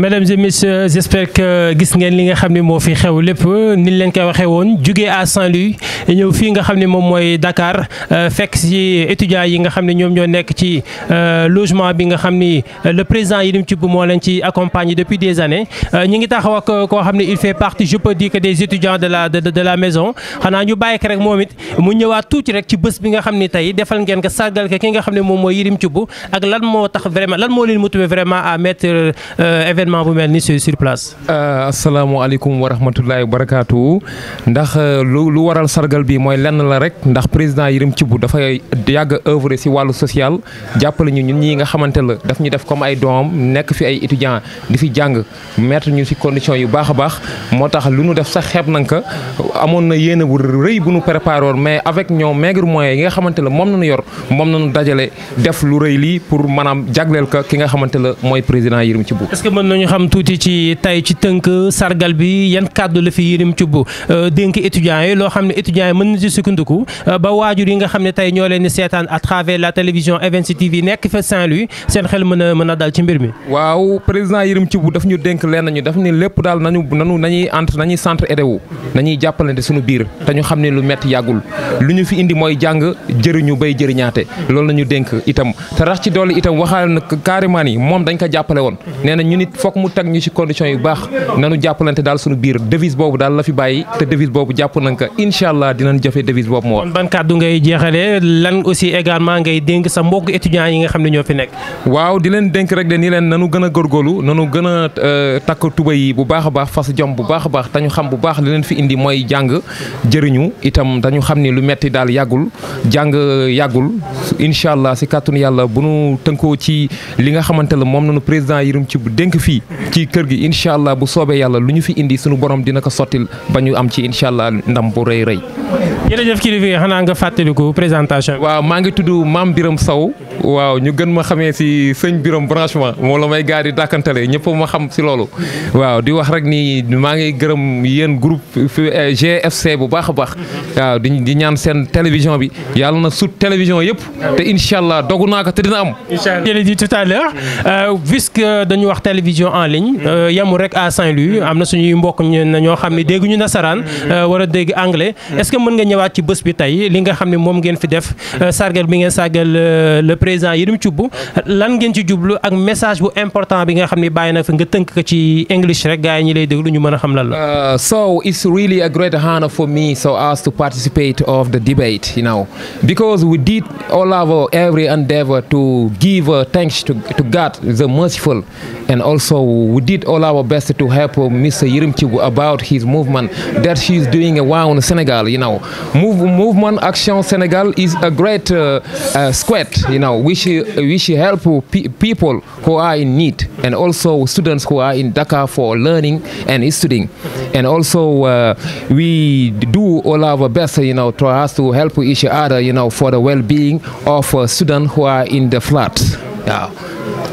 Mesdames et messieurs, j'espère que gis ngeen li nga xam ne moo fi xew lépp ni leen koy waxee woon jugee à Saint-Louis ñëw fii nga xam ne moom mooy Dakar fekk ci étudiants yi nga xam ne ñoom ñoo nekk ci logement bi nga xam ni le président Yerim Thioub moo leen ci accompagné depuis des années ñu ngi taxaw ak koo xam ne il fait partie je peux dire que des étudiants de la maison xanaa ñu bàyyi ko rek moom it mu ñëwaat tuuti rek ci bés bi nga xam ne tey defal ngeen ko sargal ko ki nga xam ne moom mooy Yerim Thioub ak lan moo tax vraiment lan moo leen motivé vraiment à mettre événement bu mel ni sur place. asalaamaaleykum wa rahmatullahi wa barakaatu ndax lu waral sargal bi mooy lenn la rek ndax président Yerim Thioub dafay yàgg œuvre si wàllu social jàppale ñu ñun ñi nga xamante la daf ñu def comme ay doomam nekk fi ay étudiants di fi jàng mettre ñu si conditions yu baax a baax moo tax lu ñu def sax xeeb nañ ko amoon na yéene bu rëy bu ñu préparé woon mais avec ñoom maigre moyens yi nga xamante la moom nañu yor moom nañu dajale def lu rëy lii pour maanaam jagleel ko ki nga xamante la mooy président Yerim Thioub. ñu xam tuuti ci tey ci tënk sargal bi yan kàddu la fi Yerim Thioub dénk étudiants yi loo xam ne étudiants yi mën na ci sukkandiku ba waajur yi nga xam ne tey ñoo leen di seetaan à travers la télévision Events TV nekk fa Saint-Louis seen xel mën a dal ci mbir mi. waaw président Yerim Thioub daf ñu dénk leen nañu daf ni lépp daal nañuy centre aidé wu nañuy jàppalante suñu biir te ñu xam ne lu metti yàggul lu ñu fi indi mooy jàng jëriñu bay jëriñaate loolu la ñu dénk itam te rax ci dolli itam waxaale na carrément ni moom dañ ko jàppale woon nee na ñu nit fokk mu teg ñu ci conditions yu baax nanu jàppalante daal suñu biir devise boobu daal la fi bàyyi te devise boobu jàpp nañ ko incha allah dinañ jëfee devise boobu moo wax. kon ban kàddu ngay jeexalee lan aussi également ngay dénk sa mbokk étudiants yi nga xam ne ñoo fi nekk. waaw di leen dénk rek de ni leen nanu gën a góorgóorlu nanu gën a takk tuba yi bu baax a baax fas jom bu baax a baax te ñu xam bu baax li leen fi indi mooy jàng jëriñu itam dañu xam ni lu metti daal yàggul jàng yàggul incha allah si kàttanu yàlla bu nu tënkoo ci li nga xamante la moom nañu président Yerim Thioub dénk fii ci kër gi incha allah bu soobee yàlla lu ñu fi indi suñu borom dina ko sottil ba ñu am ci incha allah ndam bu rëy rëy. jërëjëf kilifa yi xanaa nga fàttaliku présentation bi. waaw maa ngi tudd Mame Biram Sow waaw ñu gën ma xamee si sëñ Biram branchement moom la may gaar di dàkkantale ñëpp ma xam si loolu. waaw di wax rek ni maa ngi gërëm yéen groupe GFC bu baax a baax waaw di ñaan seen télévision bi yàlla na sut télévision yëpp te incha allah dogu naa ko te dina am. incha allah je l'ai dit tout à l'heure puisque dañu wax télévision en ligne yamul rek à Saint-Louis am na suñuy mbokk ñoo xam ne dégguñu nasaraan wala dégg anglais est-ce que mën nga ñëwaat ci bés bi tey li nga xam ne moom ngeen fi def sargal bi ngeen sargal le président Yerim Thioub lan ngeen ci jublu ak message bu important bi nga xam ne bàyyi na fi nga tënk ko ci English rek gars yi ñi lay déglu ñu mën a xam lan la. So it's really a great honor for me so as to participate of the debate, because we did all our every endeavor to give thanks to God the merciful, and also we did all our best to help Mr. Yerim Thioub about his movement that he's doing around Senegal. Movement Action Senegal is a great squad, which help people who are in need, and also students who are in Dakar for learning and studying, and also we do all our best, to us to help each other, for the well-being of students who are in the flats.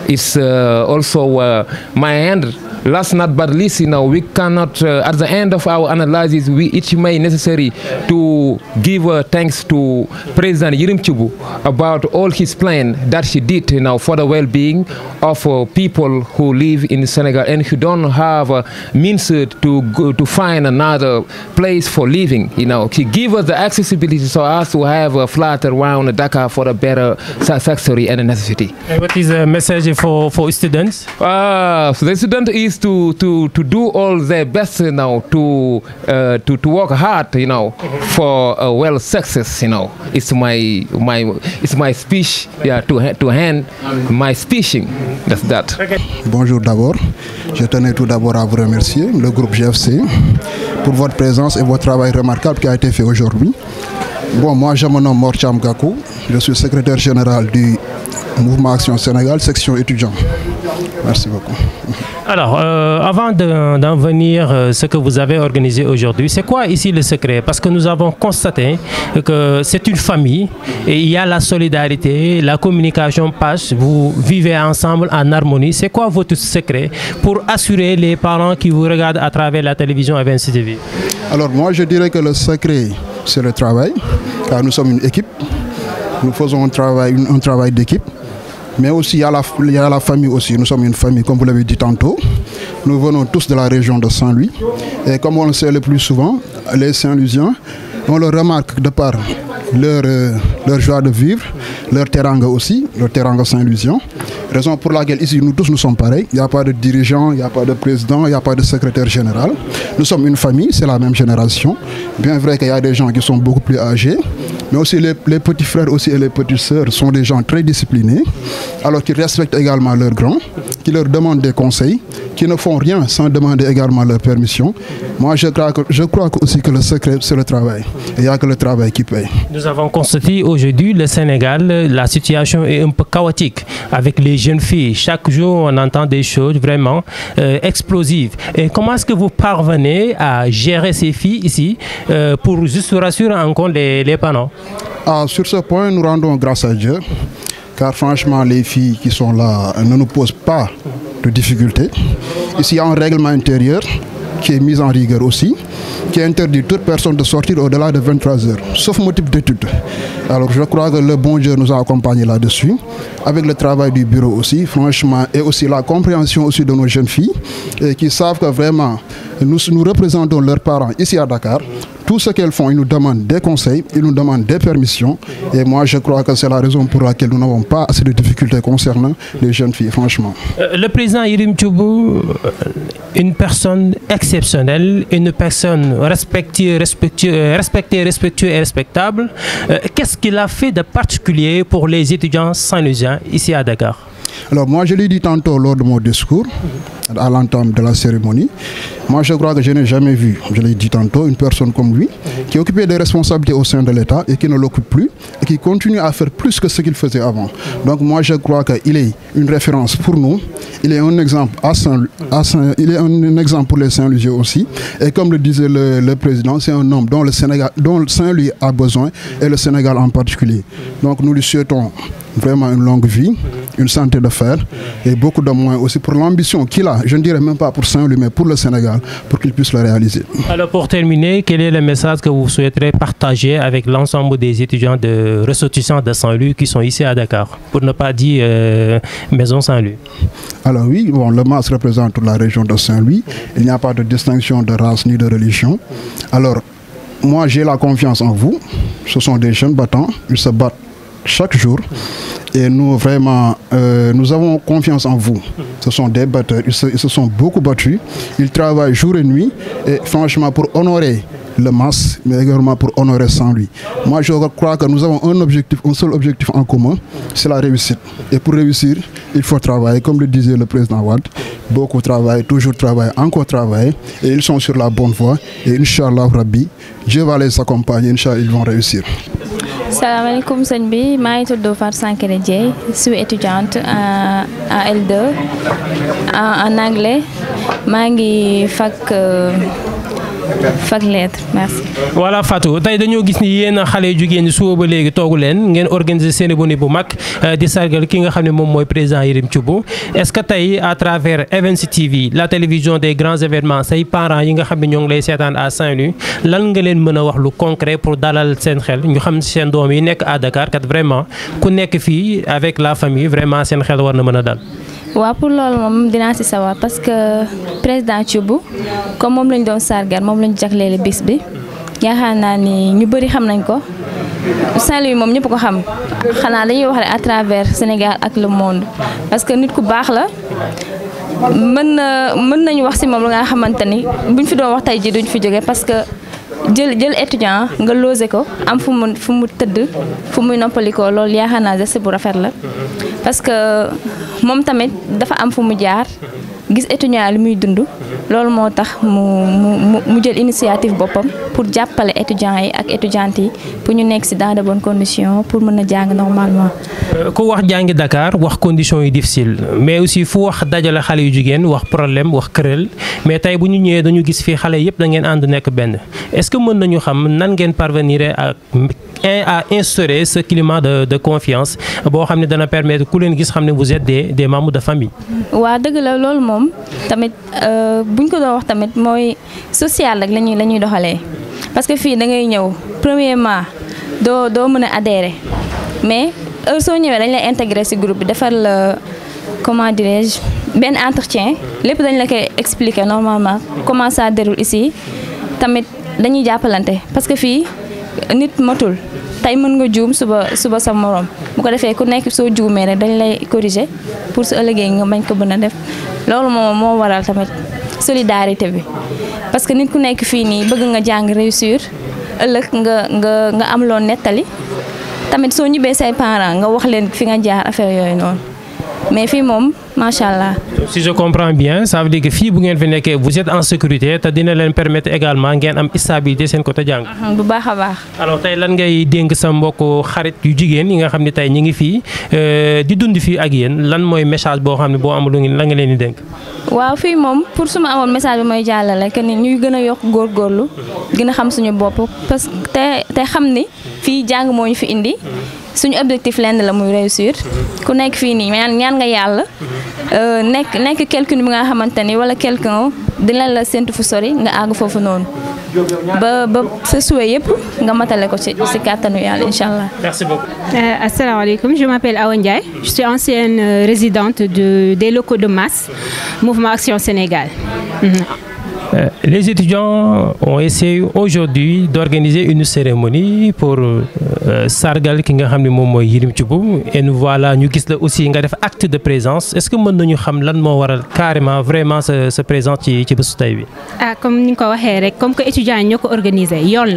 It's also my end. Last not but least, we cannot, at the end of our analysis, it may necessary to give thanks to President Yerim Thioub about all his plan that he did, for the well-being of people who live in Senegal and who don't have means to find another place for living. He give us the accessibility so as to have a flat around Dakar for a better satisfactory and necessity. And what is the message for students? The student is to do all their best, to work hard, for a well success. It's my speech, to hand my speeching. That's that. Okay. Bonjour d'abord. Je tenais tout d'abord à vous remercier, le groupe GFC, pour votre présence et votre travail remarquable qui a été fait aujourd'hui. Bon, moi je me nomme Mor Thiam Gakou, je suis secrétaire général du Mouvement Action Sénégal, section étudiant. Merci beaucoup. Alors, avant d'en venir ce que vous avez organisé aujourd'hui, c'est quoi ici le secret? Parce que nous avons constaté que c'est une famille et il y a la solidarité, la communication passe, vous vivez ensemble en harmonie. C'est quoi votre secret pour assurer les parents qui vous regardent à travers la télévision Events TV? Alors moi je dirais que le secret c'est le travail, car nous sommes une équipe, nous faisons un travail d'équipe. Mais aussi, il y a la famille aussi. Nous sommes une famille, comme vous l'avez dit tantôt. nous venons tous de la région de Saint-Louis. Et comme on le sait le plus souvent, les Saint-Louisiens, on le remarque de par leur joie de vivre, leur teranga aussi, leur teranga saint-louisien. Raison pour laquelle ici nous tous nous sommes pareils. Il n'y a pas de dirigeant, il n'y a pas de président, il n'y a pas de secrétaire général. Nous sommes une famille, c'est la même génération. Bien vrai qu'il y a des gens qui sont beaucoup plus âgés, mais aussi les petits frères aussi et les petites sœurs sont des gens très disciplinés, alors qu'ils respectent également leurs grands, qui leur demandent des conseils, qui ne font rien sans demander également leur permission. Moi, je crois aussi que le secret, c'est le travail. Et il n'y a que le travail qui paye. Nous avons constaté aujourd'hui le Sénégal, la situation est un peu chaotique avec les jeunes filles. Chaque jour, on entend des choses vraiment explosives. Et comment est-ce que vous parvenez à gérer ces filles ici pour juste rassurer encore les parents? Sur ce point, nous rendons grâce à Dieu, car franchement, les filles qui sont là ne nous posent pas de difficultés. Ici, il y a un règlement intérieur qui est mis en rigueur aussi, qui interdit toute personne de sortir au-delà de 23 heures, sauf motif d'étude. Alors je crois que le bon Dieu nous a accompagnés là-dessus, avec le travail du bureau aussi, franchement, et aussi la compréhension aussi de nos jeunes filles, et qui savent que vraiment, nous représentons leurs parents ici à Dakar. Tout ce qu'elles font, ils nous demandent des conseils, ils nous demandent des permissions. Et moi, je crois que c'est la raison pour laquelle nous n'avons pas assez de difficultés concernant les jeunes filles, franchement. Le président Yerim Thioub, une personne exceptionnelle, une personne respectée, respectueuse et respectable. Qu'est-ce qu'il a fait de particulier pour les étudiants saint-louisiens ici à Dakar? Alors moi, je l'ai dit tantôt lors de mon discours, à l'entame de la cérémonie. Moi, je crois que je n'ai jamais vu, je l'ai dit tantôt, une personne comme lui, qui occupait des responsabilités au sein de l'État et qui ne l'occupe plus, et qui continue à faire plus que ce qu'il faisait avant. Donc moi, je crois qu'il est une référence pour nous. Il est un exemple il est un exemple pour les Saint-Louisiens aussi. Et comme le disait le président, c'est un homme dont Saint-Louis a besoin, et le Sénégal en particulier. Donc nous lui souhaitons vraiment une longue vie, une santé de fer et beaucoup de moyens aussi pour l'ambition qu'il a, je ne dirais même pas pour Saint-Louis, mais pour le Sénégal, pour qu'il puisse le réaliser. Alors pour terminer, quel est le message que vous souhaiterez partager avec l'ensemble des étudiants de ressortissants de Saint-Louis qui sont ici à Dakar, pour ne pas dire Maison Saint-Louis? Alors oui, bon, le MAS représente toute la région de Saint-Louis. Il n'y a pas de distinction de race ni de religion. Alors, moi j'ai la confiance en vous. Ce sont des jeunes battants, ils se battent chaque jour et nous vraiment nous avons confiance en vous. Ce sont des batteurs, ils se sont beaucoup battus, ils travaillent jour et nuit et franchement pour honorer le MAS mais également pour honorer Saint-Louis. Moi je crois que nous avons un seul objectif en commun, c'est la réussite. Et pour réussir, il faut travailler, comme le disait le président Wade, beaucoup travaillent, toujours travailler, encore travailler et ils sont sur la bonne voie et Inch'Allah Rabbi, Dieu va les accompagner, Inch'Allah ils vont réussir. Salam alaikum sëñ bi, maa ngi tudd Fatou Sankere Dieye, je suis étudiante en L2 en anglais, maa ngi fac lettres. Merci. Voilà Fatou, tey dañoo gis ni yéen xale yu jigéen ñi suba ba léegi toogu leen ngeen organiser cérémonie bu mag di sargal ki nga xam ne moom mooy président Yerim Thioub. Est-ce que tey à travers Events TV, la télévision des grands événements, say parents yi nga xam ne ñoo ngi lay seetaan à Saint-Louis, lan nga leen mën a wax lu concret pour dalal seen xel ñu xam seen doom yi nekk à Dakar kat vraiment ku nekk fii avec la famille vraiment seen xel war na mën a dal? waaw pour loolu moom dinaa si sawar parce que président Thioub comme moom lañ doon sargal moom lañ jagleele bis bi yaakaar naa ni ñu bëri xam nañ ko Saint-Louis moom ñëpp ko xam xanaa dañuy wax rek à travers Sénégal ak le monde parce que nit ku baax la mën nañu wax si moom lu nga xamante ni buñ fi doon wax tey ji duñ fi jóge parce que jël étudiant nga logé ko am fu mu tëdd fu muy noppalikoo loolu yaakaar naa geste bu rafet la parce que moom tamit dafa am fu mu jaar gis étudiant li muy dund loolu moo tax mu jël initiative boppam pour jàppale étudiants yi ak étudiantes yi pour ñu nekk ci dans de bonnes conditions pour mën a jàng normalement. ku wax jàngi Dakar wax conditions yi difficile mais aussi fu wax dajale xale yu jigéen wax problème wax kërel mais tey bu ñu ñëwee dañu gis fii xale yëpp da ngeen ànd nekk benn est-ce que mën nañu xam nan ngeen parvenir à instaurer ce climat de confiance boo xam ne dana permettre ku leen gis xam ne vous êtes des membres de famille. waaw dëgg la loolu moom tamit buñ ko doon wax tamit mooy social rek la ñuy doxalee parce que fii da ngay ñëw premièrement doo mën a adhérer mais soo ñëwee dañ lay intégrer ci groupe bi defar la comment dirais-je benn entretien lépp dañ la koy expliquer normalement comment ça déroule ici tamit dañuy jàppalante parce que fii nit matul tey mën nga juum suba sa morom bu ko defee ku nekk soo juumee rek dañ lay corriger pour su ëllëgee nga bañ ko mën a def loolu moo waral tamit solidarité bi parce que nit ku nekk fii nii bëgg nga jàng réussir ëllëg nga am loo nettali tamit soo ñibbee say parents nga wax leen fi nga jaar affaire yooyu noonu mais fii moom macha allah. si je comprends bien ça veut dire que fii bu ngeen fi nekkee vous êtes en sécurité te dina leen permettre également ngeen am stabilité seen côté jàng. bu baax a baax. alors tey lan ngay dénk sa mbokk xarit yu jigéen yi nga xam ne tey ñi ngi fii di dund fii ak yéen lan mooy message boo xam ne boo amul la nga leen di dénk. waaw fii moom pour su ma amoon message bi mooy jàllale que ni ñuy gën a yokk góorgóorlu gën a xam suñu bopp parce que te xam ni fii jàng moo ñu fi indi suñu objectif lenn la muy réussir ku nekk fii nii ñaan nga yàlla nekk quelqu'un bi nga xamante ni wala quelqu'un dina la séntu fu sori nga àgg foofu noonu ba sa souhait yëpp nga matale ko ci kàttanu yàlla incha allah. merci beaucoup. Asalaamaaleykum, je m'appelle Awa Ndiaye, je suis ancienne résidente des locaux de MAS, Mouvement Action Sénégal. Les étudiants ont essayé aujourd'hui d'organiser une cérémonie pour sargal ki nga xam ne moom mooy Yerim Thioub et nous voilà ñu gis la aussi nga def acte de présence est-ce que mën nañu xam lan moo waral carrément vraiment sa présence ci bésu tey bi. Comme ni nga ko waxee rek comme que étudiants yi ñoo ko organiser yoon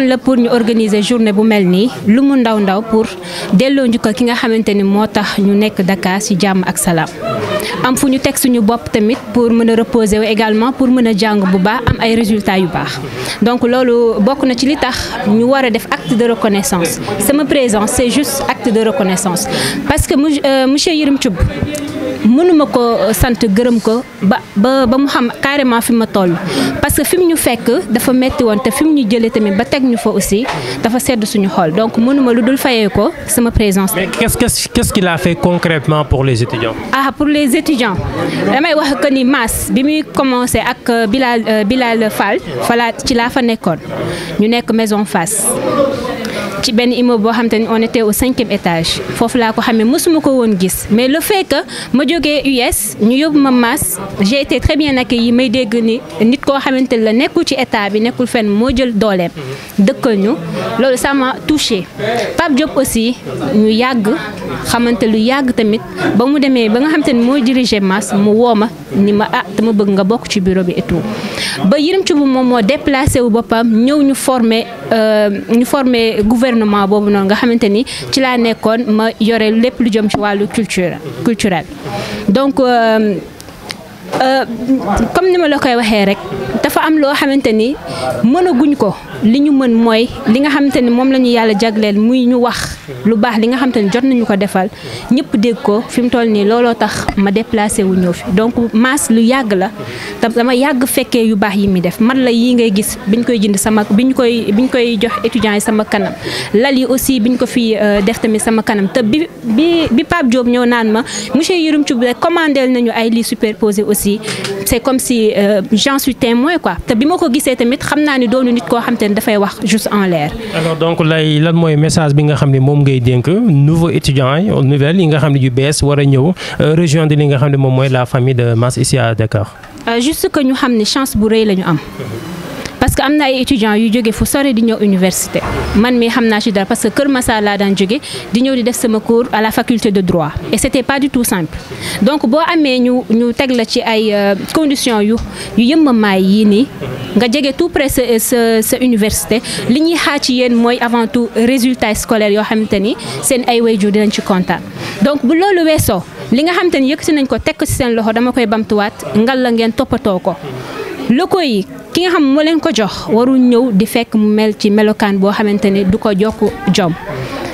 la pour ñu organiser journée bu mel nii lu mu ndaw pour delloo njukkal ki nga xamante ni moo tax ñu nekk Dakar ci jàmm ak salaam am fu ñu teg suñu bopp tamit pour mën a reposer wu également pour mën a jàng bu baax am ay résultats yu baax donc loolu bokk na ci li tax ñu war a def acte de reconnaissance sama présence c'est juste acte de reconnaissance parce que monsieur Yerim Thioub mënuma ko sant gërëm ko ba mu xam carrément fi ma toll parce que fi mu ñu fekk dafa metti woon te fi mu ñu jëlee tamit ba teg ñu fa aussi dafa sedd suñu xol donc mënuma lu dul fayee ko sama présence. Mais qu'est-ce qu'il a fait concrètement pour les étudiants? Pour les étudiants damay wax que ni MAS bi muy commencé ak Bilal Fall ci laa fa nekkoon ñu nekk maison Fass ci benn immeuble boo xam te ni on était au 5e étage foofu laa ko xamee mësuma ko woon gis mais le fait que ma jógee US ñu yóbbu ma MAS j'ai été très bien accueilli may dégg ni nit koo xamante la nekkul ci état bi nekkul fenn moo jël dooleem dëkkal ñu loolu ça m'a touché Pape Diop aussi ñu yàgg xamante lu yàgg tamit ba mu demee ba nga xamante ni mooy diriger MAS mu woo ma ni ma dama bëgg nga bokk ci bureau bi et tout ba Yerim Thioub moom moo déplacé wu boppam ñëw ñu former gouvernement boobu noonu nga xamante ni ci laa nekkoon ma yore lépp lu jëm ci wàllu culturel donc comme ni ma la koy waxee rek dafa am loo xamante ni mënaguñ ko li ñu mën mooy li nga xamante ni moom la ñu yàlla jagleel muy ñu wax lu baax li nga xamante ni jot nañu ko defal ñëpp dégg ko fi mu toll nii looloo tax ma déplacé wu ñëw fi donc MAS lu yàgg la te dama yàgg fekkee yu baax yi mi def man la yi ngay gis biñ koy jënd biñ koy jox étudiants yi sama kanam lal yi aussi biñ ko fi def tamit sama kanam te bi Pape Diop ñëw naan ma monsieur Yerim Thioub commandeel nañu ay lits superposés aussi c'est comme si j'en suis témoin quoi te bi ma ko gisee tamit xam naa ni doonu nit koo xam te ne dafay wax juste en l'air. Alors donc lay lan mooy message bi nga xam ne moom ngay dénk nouveaux étudiants yi nouvelles yi nga xam ne yu bees war a ñëw rejoindre li nga xam ne moom mooy la famille de MAS ici à Dakar. Juste que ñu xam ne chance bu rëy la ñu am. parce que am na ay étudiants yu jóge fu sori di ñëw université man mii xam naa ci dara parce que Kër Massar laa daan jóge di ñëw di def sama cours à la faculté de droit et c'était pas du tout simple donc boo amee ñu teg la ci ay conditions yu yëmmamaay yii nii nga jege tout près sa université li ñuy xaar ci yéen mooy avant tout résultats scolaires yoo xamante ni seen ay waajur dinañ ci kontaan donc bu loolu weesoo li nga xamante ni yëkkati nañ ko teg ko ci seen loxo dama koy bamtuwaat ngal la ngeen toppatoo ko locaux yi ki nga xam moo leen ko jox warul ñëw di fekk mu mel ci melokaan boo xamante ne du ko jokk jom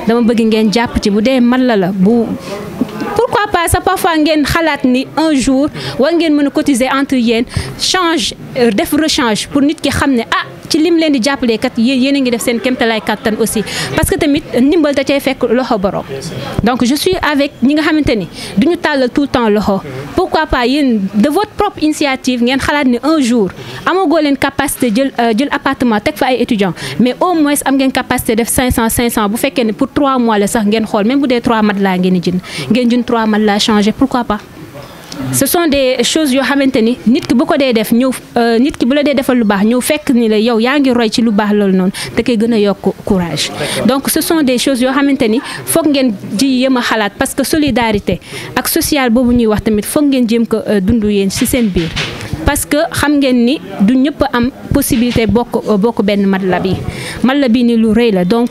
dama bëgg ngeen jàpp ci bu dee man la bu pourquoi pas ça parfois ngeen xalaat ni un jour war ngeen mën a cotiser entre yéen change def rechange pour nit ki xam ne ci lim leen di jàppalee kat yéen a ngi def seen kéemtalaay kattan aussi parce que tamit ndimbal da cay fekk loxo borom donc je suis avec ñi nga xamante ni duñu tàllal tout le temps loxo pourquoi pas yéen de votre propre initiative ngeen xalaat ni un jour amagoo leen capacité jël appartement teg fa ay étudiants mais au moins am ngeen capacité def 500 bu fekkee ne pour 3 mois la sax ngeen xool même bu dee 3 matelas ngeen di jënd 3 matelas changé pourquoi pas. ce sont des choses yoo xamante ni nit ki bu ko dee def ñëw nit ki bu la dee defal lu baax ñëw fekk ni la yow yaa ngi roy ci lu baax loolu noonu da koy gën a yokk courage. donc ce sont des choses yoo xamante ni foog ngeen ji yëm a xalaat parce que solidarité ak social boobu ñuy wax tamit foog ngeen jéem ko dund yéen ci seen biir. parce que xam ngeen ni du ñëpp am possibilité bokk benn matla bi ni lu rëy la donc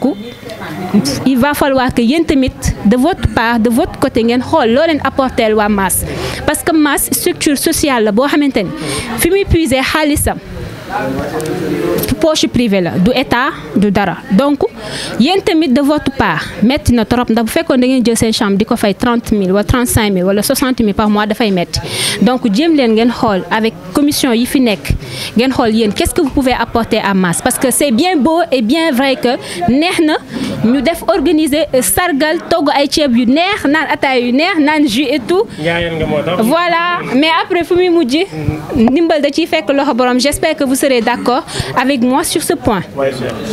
il va falloir que yéen tamit de votre part de votre côté ngeen xool loo leen apporter waa Mass parce que Mass structure sociale la boo xamante ni fi muy puiser xaalisam poche privée la du état du dara donc yéen tamit de votre part metti na trop ndax bu fekkoon da ngeen jël seen chambre di ko fay 30 000 wala 35 000 wala 60 000 par mois dafay metti donc jéem leen ngeen xool avec commission yi fi nekk ngeen xool yéen qu'est-ce que vous pouvez apporter à Mass parce que c'est bien beau et bien vrai que neex na ñu def organiser sargal togg ay ceeb yu neex naan ataay yu neex naan jus et tout voilà mais après fu muy mujj ndimbal da ciy fekk loxo borom j'espère que vous serez d'accord avec moi sur ce point.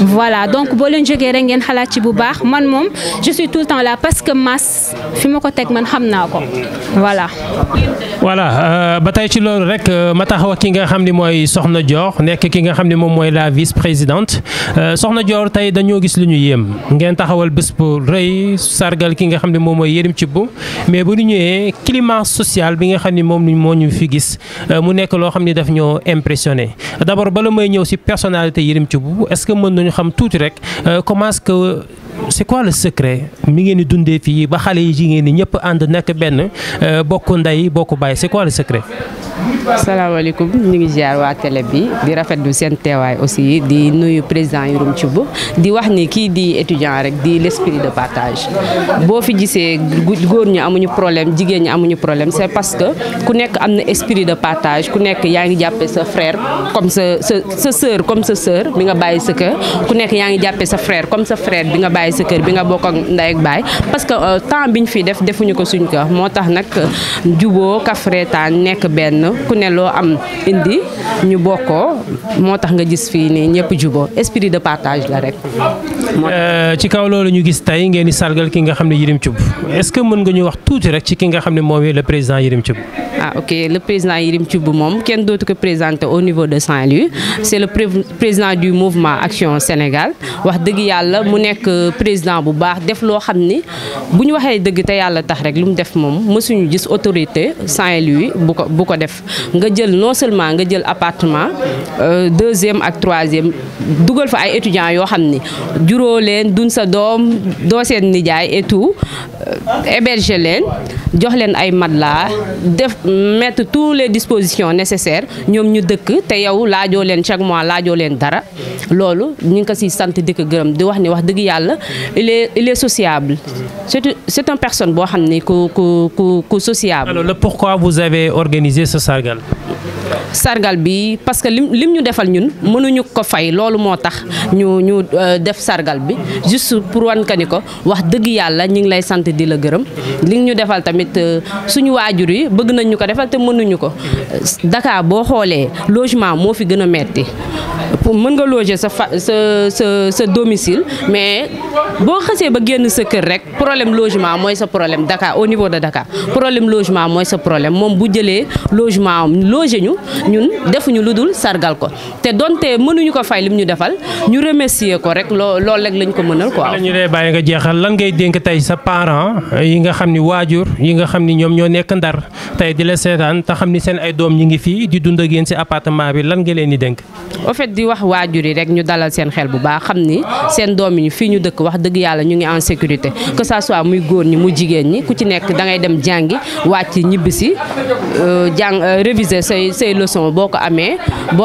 Voilà donc boo leen jógee rek ngeen xalaat ci bu baax man moom je suis tout le temps là parce que Mass fi ma ko teg man xam naa ko voilà. voilà ba tey ci loolu rek ma taxaw ki nga xam ni mooy Soxna Dior nekk ki nga xam ni moom mooy la vice-présidente Soxna Dior tey dañoo gis lu ñu yéem ngeen taxawal bés bu rëy sargal ki nga xam ne moom mooy Yérim Thioub mais bu ñu ñëwee climat social bi nga xam ni moom moo ñu fi gis mu nekk loo xam ni daf ñoo impressionné d'abord bala may ñëw ci personnalité Yérim Thioub est-ce que mën nañu xam tuuti rek comment est-ce que c'est quoi le secret mi ngeen di dundee fii ba xale yi jigéen ñi ñëpp ànd nekk benn bokk ndey bokk baay c'est quoi le secret. salaamaaleykum ñu ngi ziar waa télé bi di rafetlu seen teewaay aussi di nuyu président Yérim Thioub di wax ni kii di étudiant rek di l'esprit de partage boo fi gisee góor ñi amuñu problème jigéen ñi amuñu problème c'est parce que ku nekk am na esprit de partage ku nekk yaa ngi jàppee sa frère comme sa sœur comme sa sœur bi nga bàyyi sa kër ku nekk yaa ngi jàppee sa frère comme sa frère bi nga bàyyi sa kër bi nga bokk ak ndey ak baay parce que temps biñ fi defuñu ko suñ kër moo tax nag juboo kafreetaan nekk benn ku ne loo am indi ñu bokkoo moo tax nga gis fii nii ñëpp juboo esprit de partage la rek. ci kaw loolu ñu gis tey ngeen di sargal ki nga xam ne Yérim Thioub est-ce que mën nga ñu wax tuuti rek ci ki nga xam ne moom le président Yérim Thioub. ah ok le président Yérim Thioub moom kenn dootu ko présenter au niveau de Saint-Louis c'est le président du mouvement Action Sénégal wax dëgg yàlla mu nekk président bu baax def loo xam ni bu ñu waxee dëgg te yàlla tax rek lu mu def moom mësuñu gis autorité Saint-Louis bu ko def nga jël non seulement nga jël appartement deuxième ak troisième dugal fa ay étudiants yoo xam ni juróo leen dun sa doom doo seen nijaay et tout héberger leen jox leen ay matelas def mettre toutes les dispositions nécessaires ñoom ñu dëkk te yow laajoo leen chaque mois laajoo leen dara loolu ñu ngi ko siy sant di ko gërëm di wax ni wax dëgg yàlla il est sociable c'est une personne boo xam ni ku sociable. alors le pourquoi vous avez organisé ce sargal bi parce que lim ñu defal ñun mënuñu ko fay loolu moo tax ñu def sargal bi juste pour wan ka ni ko wax dëgg yàlla ñu ngi lay sant di la gërëm li ñu defal tamit suñu waajur yi bëgg nañ ñu ko defal te mënuñu ko Dakar boo xoolee logement moo fi gën a metti mën nga loger sa domicile mais boo xasee ba génn sa kër rek problème logement mooy sa problème Dakar au niveau de Dakar problème logement mooy sa problème moom bu jëlee logement am loger ñu ñun defuñu lu dul sargal ko te donte mënuñu ko fay lim ñu defal ñu remercier ko rek loolu rek lañ ko mënal quoi. ñu lay bàyyi nga jeexal lan ngay dénk tey sa parents yi nga xam ni waajur yi nga xam ni ñoom ñoo nekk Ndar tey di la seetaan te xam ni seen ay doom ñi ngi fii di dund ak yéen ci appartement bi lan nga leen di dénk. en fait di wax waajur yi rek ñu dalal seen xel bu baax xam ni seen doom yi fii ñu dëkk wax dëgg yàlla ñu ngi en sécurité que ça soit muy góor ñi mu jigéen ñi ku ci nekk da ngay dem jàngi wàcc ñibbisi réviser say leçons boo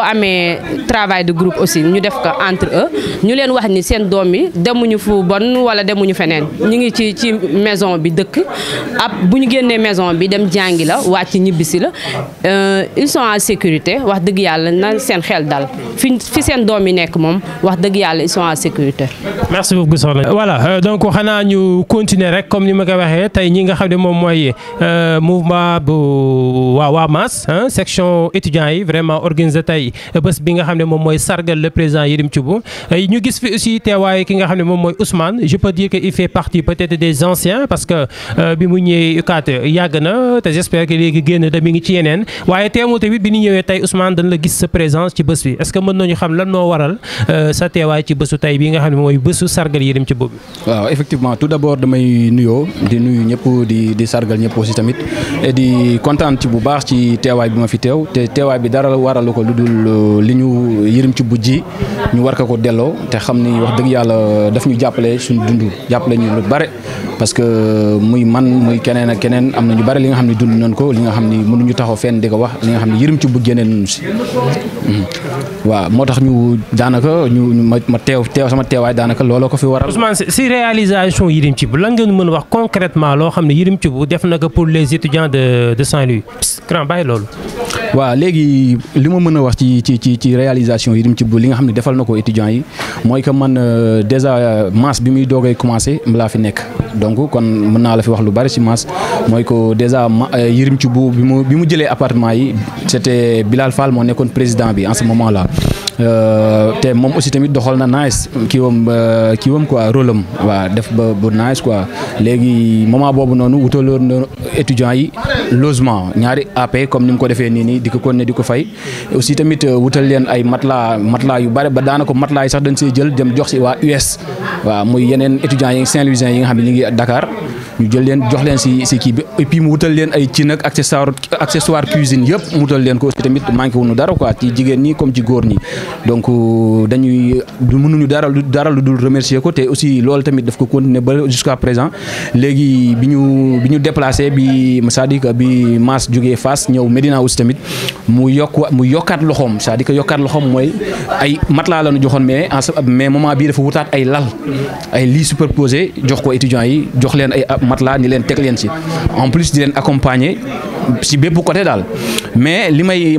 amee travail de groupe aussi ñu def ko entre eux ñu leen wax ni seen doom yi demuñu fu bon wala demuñu feneen ñu ngi ci maison bi dëkk bu ñu génnee maison bi dem jàngi la wàcc ñibbisi la ils sont en sécurité wax dëgg yàlla na seen xel dal fi seen doom yi nekk moom wax dëgg yàlla ils sont en sécurité. merci beaucoup soxna. voilà donc xanaa ñu continuer rek comme ni ma ko waxee tey ñi nga xam ne moom mooy mouvement bu waa Mass section étudiants yi vraiment organiser tey bés bi nga xam ne moom mooy sargal le président Yerim Thioub ñu gis fi aussi teewaayu ki nga xam ne moom mooy Ousmane je peux dire que il fait partie peut-être des anciens parce que bi mu ñëwee UCAD yàgg na te j'espère que léegi génn da mi ngi ci yeneen waaye teewul tamit bi ñu ñëwee tey Ousmane dañ la gis sa présence ci bés bi est-ce que mën nañu xam lan moo waral sa teewaay ci bésu tey bi nga xam ne mooy bésu sargal Yerim Thioub bi. waaw effectivement tout d'abord damay nuyoo di nuyu ñëpp di sargal ñëpp aussi tamit et di kontaan ci bu baax ci teewaay bi ma fi teew te teewaay bi dara waralu ko lu dul li ñu Yerim Thioub ji ñu war ko delloo te xam ni wax dëgg yàlla daf ñu jàppale suñu dund jàppale ñu lu bare parce que muy man muy keneen ak keneen am na ñu bare li nga xam ne dund nañ ko li nga xam ni mënuñu taxaw fenn di ko wax li nga xam ne Yerim Thioub génne nañu si waaw moo tax ñu daanaka ma teew sama teewaay daanaka looloo ko fi waral. Ousmane si réalisation Yerim Thioub lan ngeen mën a wax concrètement loo xam ne Yerim Thioub def na ko pour les étudiants de Saint-Louis grand bàyyi loolu. waaw léegi li ma mën a wax ci réalisation Yerim Thioub li nga xam ne defal na ko étudiants yi mooy que man déjà masse bi muy doogay commencé laa fi nekk donc kon mën naa la fi wax lu bari ci masse mooy que déjà Yerim Thioub bi mu jëlee appartement yi c'était Bilal Fall moo nekkoon président bi en ce moment là te moom aussi tamit doxal na nice kiiwam quoi rôle am waaw def ba nice quoi léegi moment boobu noonu wutaloon na étudiants yi logement ñaari AP comme ni mu ko defee nii di ko kon ne di ko fay aussi tamit wutal leen ay matelas yu bari ba daanaka matelas yi sax dañ see jël dem jox si waa US waaw muy yeneen étudiants yi Saint-Louisiens yi nga xam ne ñu ngi Dakar ñu jël leen jox leen si kii bi et puis mu wutal leen ay cin ak accessoire cuisine yëpp mu wutal leen ko aussi tamit manqué wuñu dara quoi ci jigéen ñi comme ci góor ñi donc mënuñu dara lu dul remercier ko te aussi loolu tamit daf ko continuer ba jusqu'à présent léegi bi ñu déplacé c'est-à-dire que bi Mass jógee Fass ñëw Médina aussi tamit mu yokkaat loxoom c'est-à-dire que yokkaat loxoom mooy ay matelas la ñu joxoon mais moment bii dafa wutaat ay lal ay lits superposés jox ko étudiants yi jox leen ay matelas ni leen teg leen ci en plus di leen accompagner ci bépp côté daal mais li may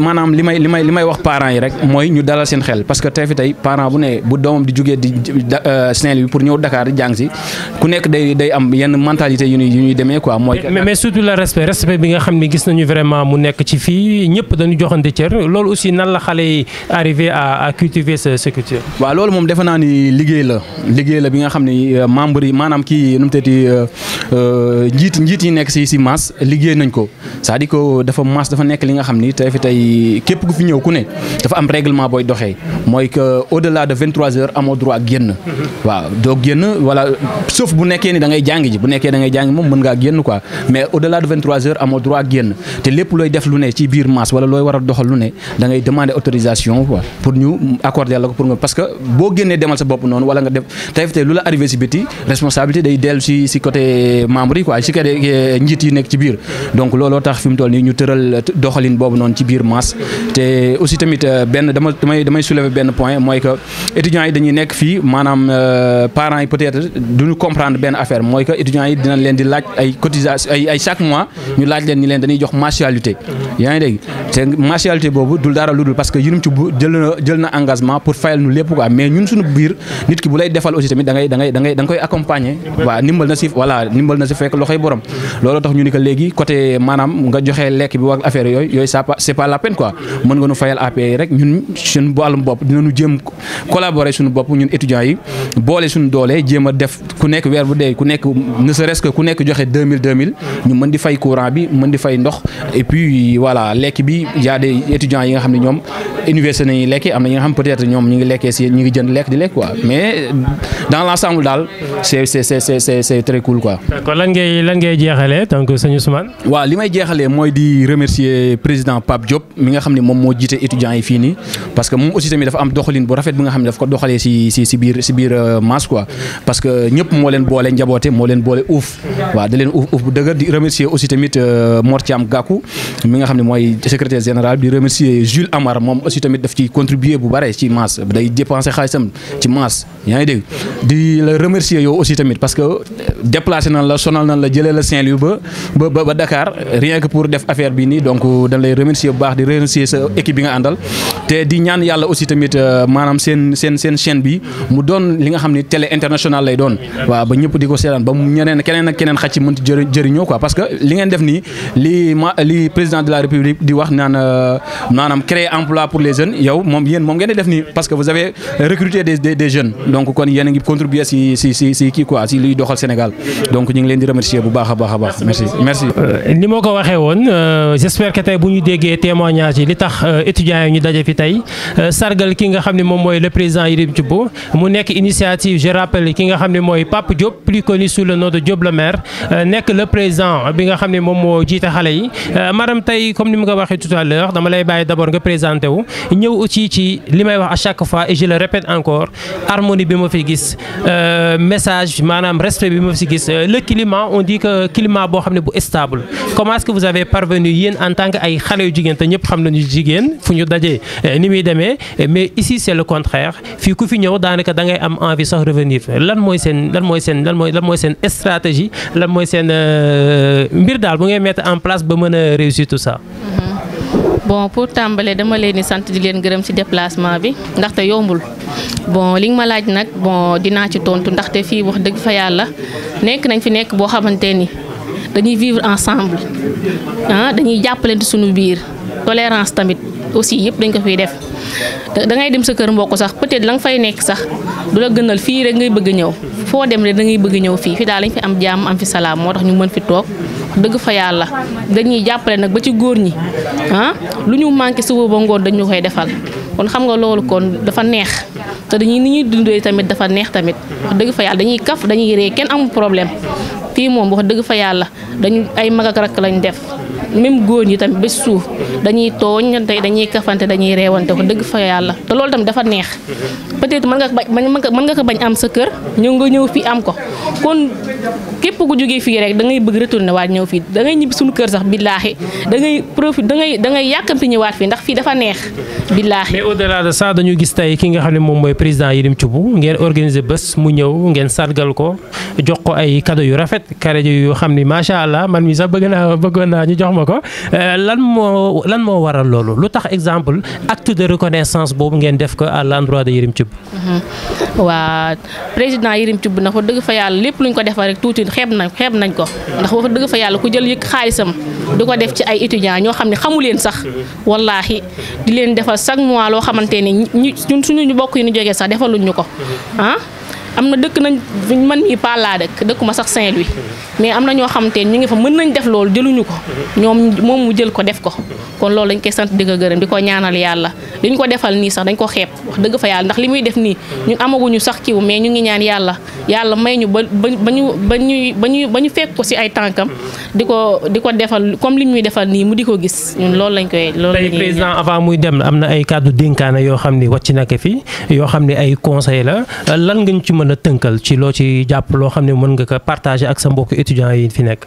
wax parents yi rek mooy ñu dalal seen xel parce que tey fi tey parent bu doomam di jógee di Saint-Louis pour ñëw Dakar di jàng si ku nekk day am yenn mentalité yu ñuy demee quoi mooy. mais surtout le respect bi nga xam ne gis nañu vraiment mu nekk ci fii ñëpp dañu joxante cër loolu aussi nan la xale yi arriver à cultiver ce culture. waaw loolu moom defe naa ni liggéey la bi nga xam ni membres yi maanaam kii nu mu tëddee njiit yi nekk si Mass liggéey nañ ko c'est-à-dire que Mass dafa nekk li nga xam ni tey fi tey képp ku fi ñëw ku ne dafa am règlement booy doxee mooy que au-delà de 23h amoo droit génn. waaw doo génn wala sauf bu nekkee ni da ngay jàng ji bu nekkee da ngay jàng moom mën ngaa génn quoi mais au-delà de 23h amoo droit génn te lépp looy def lu ne ci biir Mass wala looy war a doxal lu ne da ngay demander autorisation quoi pour ñu accorder la ko pour nga parce que boo génnee demal sa bopp noonu wala nga def tey fi tey lu la arrivé si biti responsabilité day dellu si côté membre yi quoi si côté njiit yi nekk ci biir donc looloo tax fi mu toll nii ñu tëral doxalin boobu noonu ci biir Mass te aussi tamit benn damay soulever benn point mooy que étudiants yi dañuy nekk fii maanaam parents yi peut-être duñu comprendre benn affaire mooy que étudiants yi dinañ leen di laaj ay cotisation ay chaque mois ñu laaj leen ni leen dañuy jox mensualité yaa ngi dégg te mensualité boobu dul dara lu dul parce que Yerim Thioub jël na engagement pour fayal ñu lépp quoi mais ñun suñu biir nit ki bu lay defal aussi tamit da nga koy accompagner waaw nimbal na si fekk loxoy borom looloo tax ñu ni que léegi côté maanaam nga joxe lekk bi wax affaire yooyu c'est pas la peine quoi mën nga nu fayal APA yi rek ñun suñu wàllum bopp dinañu jéem collaborer suñu bopp ñun étudiants yi boole suñu doole jéem a def ku nekk weer bu dee ku nekk ne serait-ce que ku nekk joxe 2000 ñu mën di fay courant bi mën di fay ndox et puis voilà lekk bi y a des étudiants yi nga xam ne ñoom université nañuy lekkee am na ñi nga xam peut-être ñoom ñu ngi lekkee si ñu ngi jënd lekk di lekk quoi mais dans l'ensemble daal c'est très cool quoi. kon lan ngay jeexalee donc sëñ Ousmane. waaw li may jeexalee mooy di remercier président Pape Diop mi nga xam ne moom moo jiite étudiants yi fii nii parce que moom aussi tamit dafa am doxalin bu rafet bi nga xam ne daf ko doxalee si biir Mass quoi parce que ñëpp moo leen boole njaboote moo leen boole uuf waaw da leen uuf bu dëgër di remercier aussi tamit Mor Thiam Gakou mi nga xam ne mooy secrétaire général di remercier Jules Amar moom aussi aussi tamit daf ci contribuer bu bare ci masse day dépenser xaalisam ci masse yaa ngi dégg di la remercier yow aussi tamit parce que déplacé nan la sonal nan la jëlee la Saint-Louis ba Dakar rien que pour def affaire bi nii donc dañ lay remercier bu baax di remercier sa équipe bi nga àndal te di ñaan yàlla aussi tamit maanaam seen chaîne bi mu doon li nga xam ni télé international lay doon waaw ba ñëpp di ko seetaan ba mu ñeneen keneen ak keneen xaj ci mënti jëriñoo quoi parce que li ngeen def nii li président de la République di wax naan maanaam créer emploi pour les jeunes yow moom ngeen di def nii parce que vous avez recruté des jeunes donc kon yéen a ngi contribuer si kii quoi si luy doxal Sénégal donc ñu ngi leen di remercier bu baax a baax merci. ni ma ko waxee woon j'espère que tey bu ñu déggee témoignage yi li tax étudiants yi ñu daje fi tey sargal ki nga xam ne moom mooy le président Yerim Thioub mu nekk initiative je rappelle ki nga xam ne mooy Pape Diop plus connu sous le nom de Diop le maire nekk le président bi nga xam ne moom moo jiite xale yi madame tey comme ni mu ko waxee tout à l'heure dama lay bàyyi d'abord nga présenté wu ñëw aussi ci li may wax à chaque fois et je le répète encore harmonie bi ma fi gis message maanaam respect bi ma fi gis le climat on dit que climat boo xam ne bu stable comment est-ce que vous avez parvenu yéen en tant que ay xale yu jigéen te ñëpp xam nañu jigéen fu ñu dajee ni muy demee mais ici c'est le contraire fii ku fi ñëw daanaka da ngay am envie sax revenir lan mooy seen stratégie lan mooy seen mbir daal bu ngay mettre en place ba mën a réussir tout ça. Bon pour tàmbale dama leen di sant di leen gërëm ci déplacement bi ndaxte yombul bon li nga ma laaj nag bon dinaa ci tontu ndaxte fii wax dëgg fa yàlla nekk nañ fi nekk boo xamante ni dañuy vivre ensemble dañuy jàppalante suñu biir tolérance tamit aussi yëpp dañ ko fiy def da ngay dem sa kër mbokk sax peut-être la nga fay nekk sax du la gënal fii rek ngay bëgg ñëw foo dem rek da ngay bëgg ñëw fii daal lañ fi am jàmm am fi salaam moo tax ñu mën fi toog dëgg fa yàlla dañuy jàppale nag ba ci góor ñi lu ñu manqué suba ba ngoon dañu koy defal kon xam nga loolu kon dafa neex te dañuy ni ñuy dundee tamit dafa neex tamit wax dëgg fa yàlla dañuy kaf dañuy ree kenn amul problème fii moom wax dëgg fa yàlla dañu ay mag ak rakk lañ def même góor ñi tamit ba suuf dañuy tooñ dañuy kafante dañuy reewante wax dëgg fa yàlla te loolu tamit dafa neex peut-être mën nga ko bañ am sa kër ñëw fii am ko kon képp ku jógee fii rek da ngay bëgg retourner waat ñëw fii da ngay ñibbi suñu kër sax billaahi da ngay profit da ngay yàkkamti ñëwaat fii ndax fii dafa neex billaahi. mais au-delà de ça dañu gis tey ki nga xam ne moom mooy président Yerim Thioub ngeen organiser bés mu ñëw ngeen sargal ko jox ko ay cadeau yu rafet cadeau yu xam ni macha allah man mi sax bëggoon naa ñu jox ma ko lan moo waral loolu lu tax exemple acte de reconnaissance boobu ngeen def ko à l'endroit de Yerim Thioub. waa président Yerim Thioub ndax wax dëgg fa yàlla lépp luñ ko defal rek tuuti xeeb nañ ko ndax wax dëgg fa yàlla ku jël yëg xaalisam di ko def ci ay étudiants ñoo xam ne xamu leen sax wallaahi di leen defal chaque mois loo xamante ne ñun suñu bokk yi ñu jógee sax defaluñ ñu ko am na dëkk nañ man mii Paa laa dëkkuma sax Saint-Louis mais am na ñoo xamante ne ñu ngi fa mën nañ def loolu jëluñu ko moom mu jël ko def ko kon loolu dañ koy sant di ko gërëm di ko ñaanal yàlla li ñu ko defal nii sax dañ ko xeeb wax dëgg fa yàlla ndax li muy def nii ñun amaguñu sax kiw mais ñu ngi ñaan yàlla may ñu ba ñu fekk ko ci ay tànkam di ko defal comme li muy defal nii mu di ko gis ñun loolu lañ koy. loolu tey président avant muy dem am na ay kàddu dénkaane yoo xam ni wàcc na ko fi yoo xam ne ay conseil la lan nga ñu ci mën a tënkal ci loo ci jàpp loo xam ne mën nga ko partager ak sa mbokku étudiants yi fi nekk.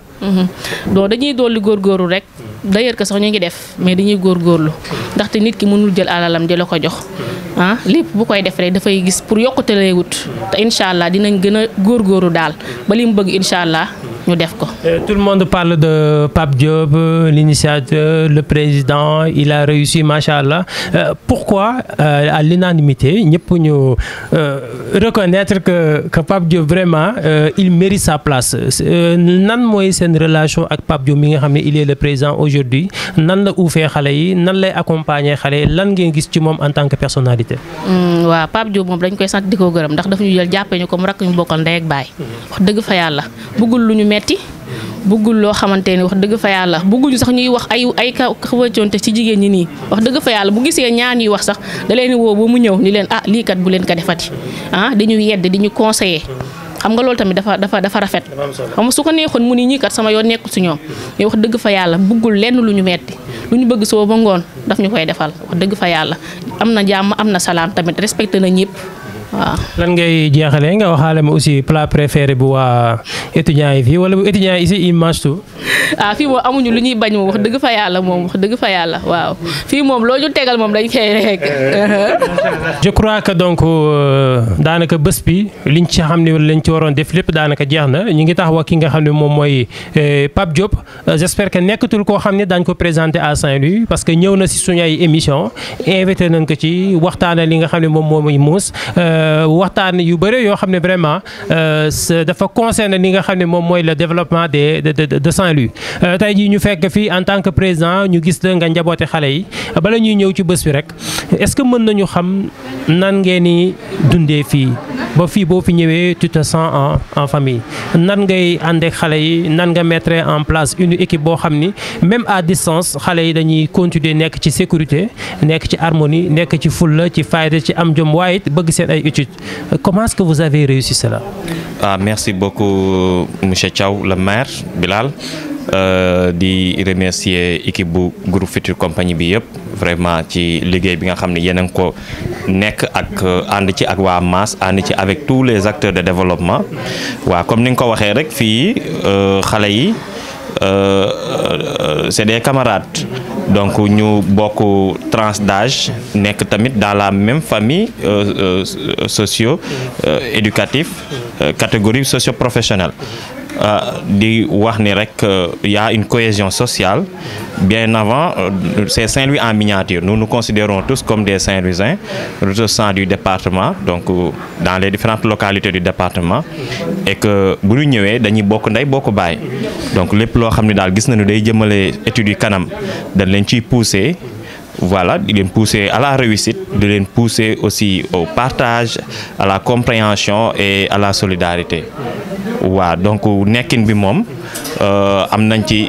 donc dañuy dolli góorgóorlu rek d'ailleurs que sax ñu ngi def mais dañuy góorgóorlu ndaxte nit ki mënul jël alalam di la ko jox lépp bu koy def rek dafay gis pour yokkute lay wut te incha allah dinañ gën a góorgóorlu daal ba li mu bëgg incha allah ñu def ko. Tout le monde parle de Pape Diop, l'initiateur, le président, il a réussi, machallah. Pourquoi, à l'unanimité, nous pouvons reconnaître que Pape Diop, vraiment, il mérite sa place. Nan moy sen relation avec Pape Diop, il est le président aujourd'hui. Nan la oufé xalé yi, nan lay accompagner xalé, lan ngeen gis ci mom en tant que personnalité. Wa Pape Diop mom dañ koy sant diko gërëm ndax dafa ñu jël jappé ñu comme rak ñu bokkal ndey ak baay. Wax dëgg fa yàlla bëggul lu ñu metti bëggul loo xamante ni wax dëgg fa yàlla bëgguñu sax ñuy wax ay xawaconte ci jigéen ñi nii wax dëgg fa yàlla bu gisee ñaan ñuy wax sax da leen woo ba mu ñëw ni leen lii kat bu leen ko defati dañuy yedd di ñu conseiller xam nga loolu tamit dafa rafet xam nga su ko neexoon mu ni ñii kat sama yoon nekkul si ñoom mais wax dëgg fa yàlla bëggul lenn lu ñu metti lu ñu bëgg soo ba ngoon daf ñu koy defal wax dëgg fa yàlla am na jàmm am na salaam tamit respecté na ñëpp waaw. lan ngay jeexalee nga waxaale ma aussi plat préféré bu waa étudiants yi fii wala bu étudiants yi ici ils mangent tout. ah fii moom amuñu lu ñuy bañ moom wax dëgg fa yàlla waaw fii moom loo ñu tegal moom dañ koy rek. je crois que donc daanaka bés bi liñ ci xam ne lañ ci waroon def lépp daanaka jeex na ñu ngi taxaw ak ki nga xam ne moom mooy Pape Diop j'espère que nekkatul koo xam ne daañu ko présenter à Saint-Louis parce que ñëw na si suñu ay émission invité nañ ko ci waxtaana li nga xam ne moom mooy muus waxtaan yu bëri yoo xam ne vraiment dafa concerné li nga xam ne moom mooy le développement de Saint-Louis tey jii ñu fekk fii en tant que président ñu gis la nga njaboote xale yi bala ñuy ñëw ci bés bi rek est-ce que mën nañu xam nan ngeen ni dundee fii ba fii boo fi ñëwee tu te sens en famille nan ngay ànd ak xale yi nan nga mettre en place une équipe boo xam ni même à distance xale yi dañuy continuer nekk ci sécurité nekk ci harmonie nekk ci fulla ci fayda ci am jom waaye bëgg seen ay études comment est-ce que vous avez réussi cela? Merci beaucoup monsieur Thiaw le maire Bilal di remercier équipe bu groupe Futur Compagnie bi yëpp vraiment ci liggéey bi nga xam ne yéen a ngi ko nekk ak ànd ci ak waa Mass ànd ci avec tous les acteurs de développement waaw comme ni nga ko waxee rek fii xale yi c'est des camarades donc ñu bokk tranche d'âge nekk tamit dans la même famille socio éducative catégorie socio-professionnelle di wax ni rek y a une cohésion sociale bien avant c'est Saint-Louis en miniature nous nous considérons tous comme des Saint-Louisiens ressortissants du département donc dans les différentes localités du département et que bu ñu ñëwee dañuy bokk ndey bokk baay donc lépp loo xam ne daal gis nañu day jëmale études yi kanam dañ leen ciy pousser voilà di leen pousser à la réussite di leen pousser aussi au partage à la compréhension et à la solidarité waaw donc nekkin bi moom am nañ ci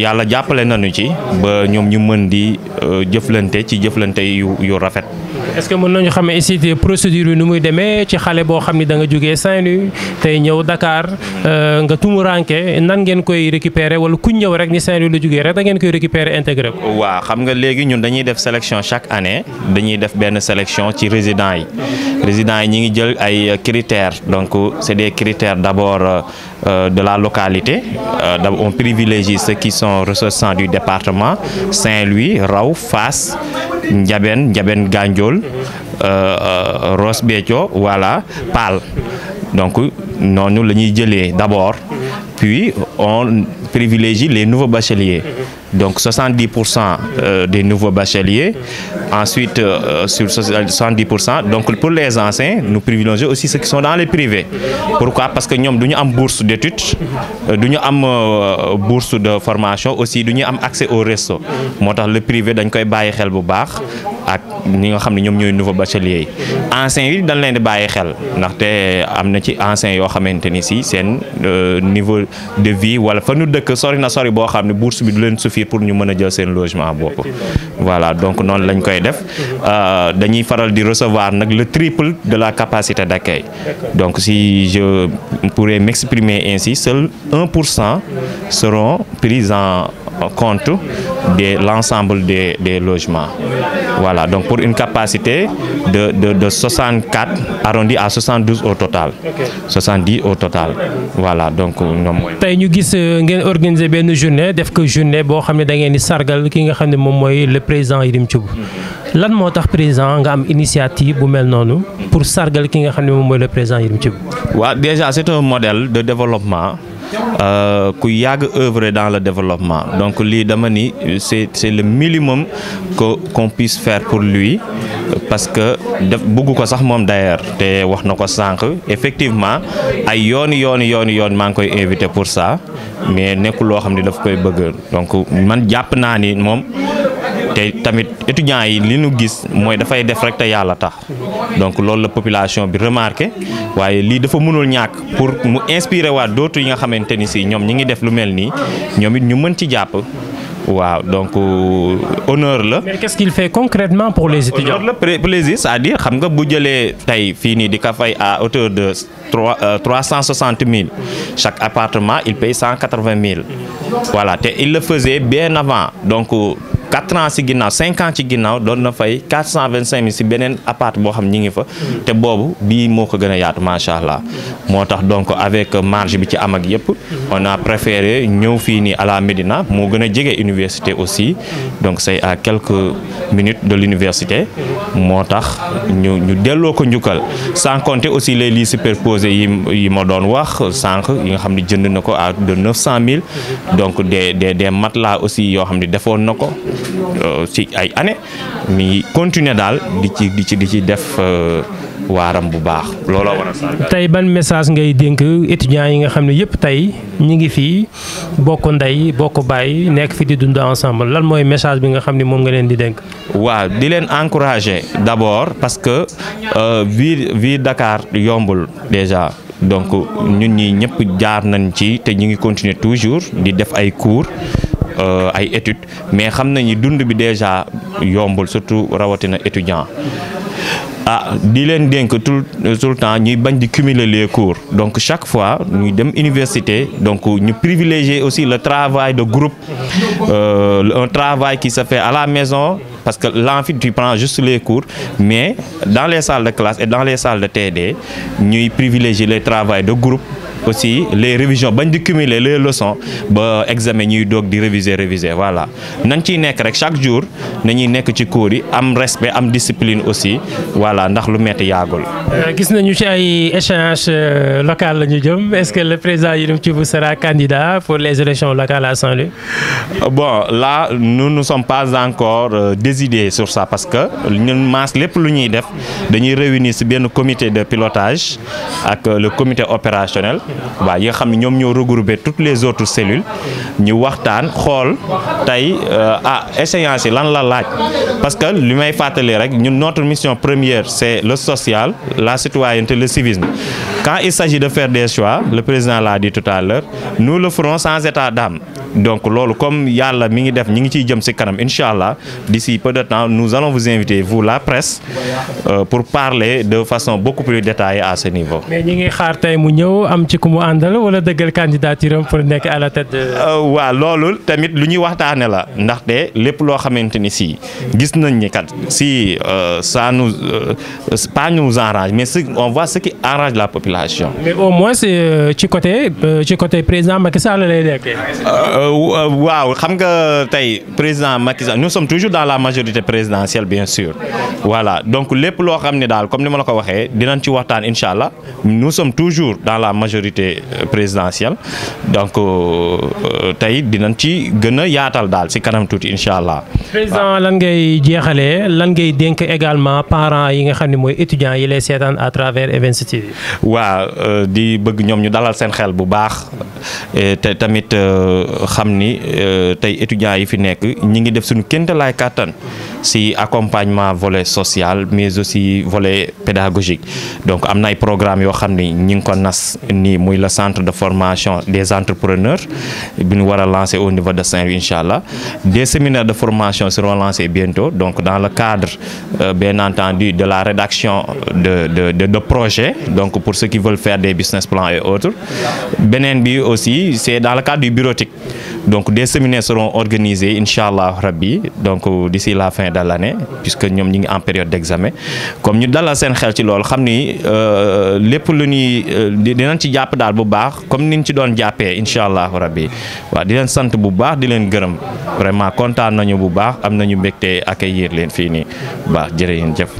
yàlla jàppale nañu ci ba ñoom ñu mën di jëflante ci jëflante yu rafet. est-ce que mën nañu xam ici procédure yi nu muy demee ci xale boo xam ni da nga jógee Saint-Louis tey ñëw Dakar nga tumuranke nan ngeen koy récupérer wala ku ñëw rek ni Saint-Louis la jógee rek da ngeen koy récupérer intégré ko. waaw xam nga léegi ñun dañuy def sélection chaque année dañuy def benn sélection ci résidents yi ñi ngi jël ay critères donc c'est des critères d'abord de la localité on privilégie ceux qui sont ressortissants du département Saint-Louis Raw Fass Ndiabène Gandiol Ross Béthio voilà Pal donc noonu la ñuy jëlee d'abord puis on privilégie les nouveaux bacheliers donc 70% des nouveaux bacheliers ensuite sur 70% donc pour les anciens nous privilégions aussi ceux qui sont dans les privés pourquoi parce que ñoom du ñu am bourse d'études du ñu am bourse de formation aussi du ñu am accès au resto moo tax le privé dañ koy bàyyi xel bu baax ak ñi nga xam ne ñoom ñooy nouveaux bacheliers yi anciens yi dañ leen di bàyyi xel ndaxte am na ci anciens yoo xamante ni si seen niveau de vie wala fa nu dëkk sori na sori boo xam ne bourse bi du leen suffire pour ñu mën a jël seen logement bopp voilà donc noonu lañ koy def dañuy faral di recevoir nag le triple de la capacité d'accueil donc si je pourrais m'exprimer ainsi seul 1% seront pris en compte de l'ensemble des logements voilà donc pour une capacité de 64 arrondi à 72 au total 70 au total voilà donc ñoom mooy. tey ñu gis ngeen organiser benn journée def ko journée boo xam ne da ngeen di sargal ki nga xam ne moom mooy le président Yerim Thioub lan moo tax président nga am initiative bu mel noonu pour sargal ki nga xam ne moom mooy le président Yerim Thioub. waaw déjà c'est un modèle de développement. ku yàgg œuvrer dans le développement donc lii dama ni c'est le minimum qu'on puisse faire pour lui parce que def bëgg ko sax moom d'ailleurs te wax na ko sànq effectivement ay yoon maa ngi koy invité pour ça mais nekkul loo xam ne daf koy bëgg donc man jàpp naa ni moom te tamit étudiants yi li ñu gis mooy dafay def rek te yàlla tax donc loolu la population bi remarqué waaye lii dafa mënul ñàkk pour mu inspirer waat d'autres yi nga xamante ni si ñoom ñi ngi def lu mel nii ñoom it ñu mën ci jàpp waaw donc honneur la. mais qu'est-ce qu'il fait concrètement pour les étudiants? honneur la plaisir c'est-à-dire xam nga bu jëlee tey fii nii di ka fay à hauteur de 360 000 chaque appartement il paye 180 000 voilà te il le faisait bien avant donc 4 ans ci ginnaaw 5 ans ci ginnaaw doon na fay 425 000 ci beneen appart boo xam ñi ngi fa te boobu bii moo ko gën a yaatu macha allah moo tax donc avec marge bi ci am ak yëpp on a préféré ñëw fii nii à la Médina moo gën a jege université aussi donc c'est à quelques minutes de l'université moo tax ñu delloo ko njukkal sans compter aussi les lits superposés yi ma doon wax sànq yi nga xam ne jënd na ko à de 900 000 donc des matelas aussi yoo xam ne defoon na ko ci ay années mi continuer daal di ci def waaram bu baax looloo war a sargal. tey ban message ngay dénk étudiants yi nga xam ne yëpp tey ñu ngi fii bokk ndey bokk baay nekk fi di dund ensemble lan mooy message bi nga xam ne moom nga leen di dénk. waaw di leen encourager d'abord parce que vie Dakar yombul déjà donc ñun ñi ñëpp jaar nañ ci te ñu ngi continuer toujours di def ay cours ay études mais xam nañu dund bi déjà yombul surtout rawatina étudiant. di leen dénk tout le temps ñuy bañ di cumuler les cours donc chaque fois ñuy dem université donc ñu privilégier aussi le travail de groupe un travail qui se fait à la maison parce que l'amphi tu prends juste les cours mais dans les salles de classe et dans les salles de TD ñuy privilégier les travail de groupe aussi les révisions bañ di cumuler les leçons ba examen ñuy doog di réviser voilà nañ ciy nekk rek chaque jour nañuy nekk ci cours yi am respect am discipline aussi voilà ndax lu metti yaagul. gis nañu ci ay échéances locales la ñu jëm est-ce que le président Yerim Thioub sera candidat pour les élections locales à Saint-Louis? Bon là nous ne sommes pas encore décidés sur ça parce que ñun maas lépp lu ñuy def dañuy réunir ci benn comité de pilotage ak le comité opérationnel. waaw yi nga xam ne ñoom ñoo regrouper toutes les autres cellules ñu waxtaan xool tey échéance yi lan la laaj parce que li may fàttali rek ñun notre mission première c'est le social la citoyenneté le civisme quand il s'agit de faire des choix le président l'a dit tout à l'heure nous le ferons sans état d'âme donc loolu comme yàlla mi ngi def ñi ngi ciy jëm ci kanam incha allah d'ici peu de temps nous allons vous inviter vous la presse pour parler de façon beaucoup plus détaillée à ce niveau. mais ñi ngi xaar tey mu ñëw am ci ku mu àndal wala dëggal candidature am pour nekk à la tête de. waaw loolu tamit lu ñuy waxtaane la ndaxte lépp loo xamante ni si gis nañ ni kat si ça nous pas nous arrange mais on voit ce qui arrange la population. mais au moins ci côté président Macky Sall lay nekk. waaw xam nga tey président Macky Sall nous sommes toujours dans la majorité présidentielle bien sûr voilà donc lépp loo xam ne daal comme ni ma la ko waxee dinañ ci waxtaan incha allah nous sommes toujours dans la majorité présidentielle donc tey dinañ ci gën a yaatal daal ci kanam tuuti incha allah. président lan ngay jeexalee lan ngay dénk également parents yi nga xam ne mooy étudiants yi lay seetaan à travers Events TV. waaw di bëgg ñoom ñu dalal seen xel bu baax te tamit xam ni tey étudiants yi fi nekk ñi ngi def suñu kéemtalaay kàttan ci accompagnement volet social mais aussi volet pédagogique donc am na ay programmes yoo xam ni ñi ngi ko nas nii muy le centre de formation des entrepreneurs bi ñu war a lancer au niveau de Saint-Louis incha allah des séminaires de formation seront lancés bientôt donc dans le cadre bien entendu de la rédaction de projets donc pour ceux qui veulent faire des business plans et autres beneen bi aussi c'est dans le cadre du bureautique donc des séminaires seront organisés incha allah rabbi donc d'ici la fin de l'année puisque ñoom ñi ngi en période d'examen comme ñu dalal seen xel ci loolu xam ni lépp lu ñuy dinañ ci jàpp daal bu baax comme niñ ci doon jàppee incha allah rabbi waaw di leen sant bu baax di leen gërëm vraiment kontaan nañu bu baax am nañu mbégte accueillir leen fii nii bu baax jërëjëf.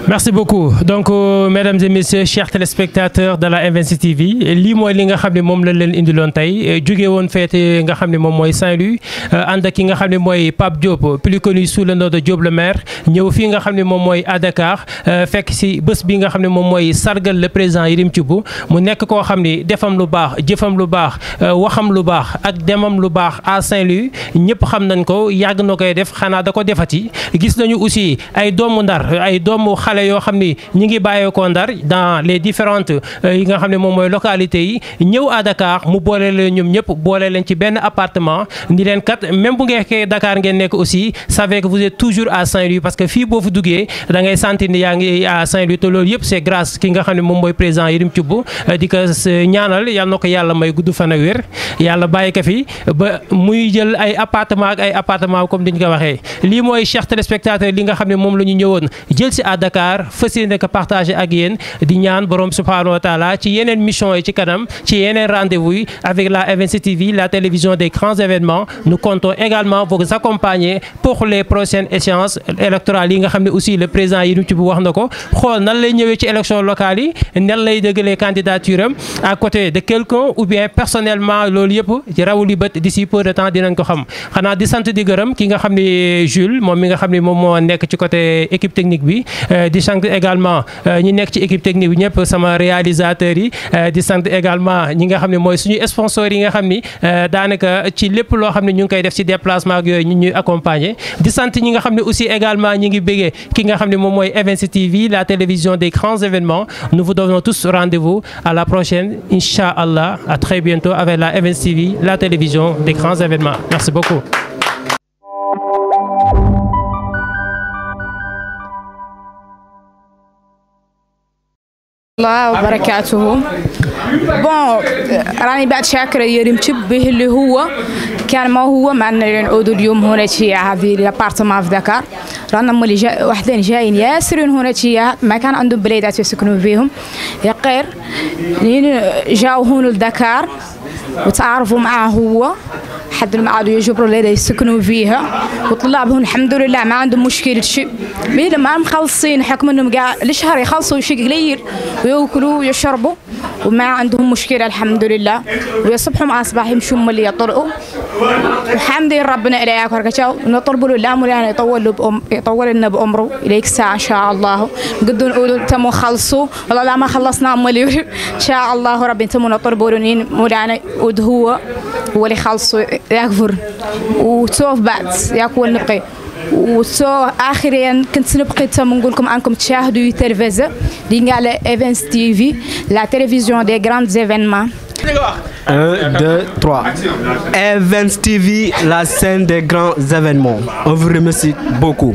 Merci beaucoup. Donc, mesdames et messieurs, chers téléspectateurs de la Events TV, lii mooy li nga xam ne moom la leen indiloon tey jóge woon feete nga xam ne moom mooy Saint-Louis ànd ak ki nga xam ne mooy Pape Diop plus connu sous le nom de Diop le maire ñëw fii nga xam ne moom mooy à Dakar fekk si bés bi nga xam ne moom mooy sargal le président Yerim Thioub mu nekk koo xam ne defam lu baax jëfam lu baax waxam lu baax ak demam lu baax à Saint-Louis ñëpp xam nañ ko yàgg na koy def xanaa da ko defati gis nañu aussi ay doomu Ndar ay doomu xale sénégalais yoo xam ni ñi ngi bàyyeekoo Ndar dans les différentes yi nga xam ne moom mooy localités yi ñëw à Dakar mu boole leen ñoom ñëpp boole leen ci benn appartement ni leen kat même bu ngeen Dakar ngeen nekk aussi savez que vous êtes toujours à Saint-Louis parce que fii boo fu duggee da ngay sentir ni yaa ngi à Saint-Louis te loolu yëpp c'est grâce ki nga xam ne moom mooy président Yérim Thioub di ko ñaanal yal na ko yàlla may gudd fan ak wér yàlla bàyyi ko fi ba muy jël ay appartement ak ay appartement comme diñ ko waxee lii mooy chers téléspectateurs li nga xam ne moom la ñu ñëwoon jël si à Dakar fas yéene ko partager ak yéen di ñaan borom subhanahu wa taala ci yeneen mission yi ci kanam ci yeneen rendez-vous yi avec la Events TV la télévision des grands événements nous comptons également vous accompagner pour les prochaines échéances électorales yi nga xam ne aussi le président Yérim Thioub wax na ko xool nan lay ñëwee ci élection locale yi nan lay dëggalee candidature am à côté de quelqu'un ou bien personnellement loolu yëpp ci rawuli bët d'ici peu de temps dinañ ko xam xanaa di sant di gërëm ki nga xam ne Jules moom mi nga xam ne moom moo nekk ci côté équipe technique bi di sant également ñi nekk ci équipe technique bi ñëpp sama réalisateurs yi di sant également ñi nga xam ne mooy suñu sponsors yi nga xam ni daanaka ci lépp loo xam ne ñu ngi koy def ci déplacement ak yooyu ñu ñuy accompagner di sant ñi nga xam ne aussi également ñi ngi béggee ki nga xam ne moom mooy Events TV la télévision des grands événements nous vous donnons tous rendez-vous à la prochaine Inch'Allah à très bientôt avec la Events TV la télévision des grands événements merci beaucoup. الله وبركاته بون راني بعد شاكرة يريم تشب به اللي هو كان ما هو معنا نعود اليوم هنا شيء هذه الابارتمان في دكار رانا مولي وحدين جايين ياسرين هنا شيء ما كان عندهم بليدات يسكنوا فيهم يقير جاوا هون لدكار وتعارفوا معاه هو حد المعاد يجبروا ليلة يسكنوا فيها وطلابهم الحمد لله ما عندهم مشكلة شيء بيدا ما مخلصين حكم انهم لشهر يخلصوا شيء قليل ويأكلوا ويشربوا وما عندهم مشكلة الحمد لله ويصبحوا مع أصباح يمشوا اللي يطلقوا الحمد لله ربنا إليك وركشوا نطلبوا له مولانا يطول لنا بأمره إليك ساعة إن شاء الله قدوا نقولوا تموا خلصوا والله لا ما خلصنا مولي إن شاء الله ربنا تموا نطلبوا لنا مولانا ودهو هو اللي خلصوا يكفر وتوف بعد ياكل نبقي وسو آخرين كنت نبقي نقول لكم أنكم تشاهدوا التلفزة دي على Events TV la télévision des grands événements 1 2 3 Events TV la scène des grands événements on vous remercie beaucoup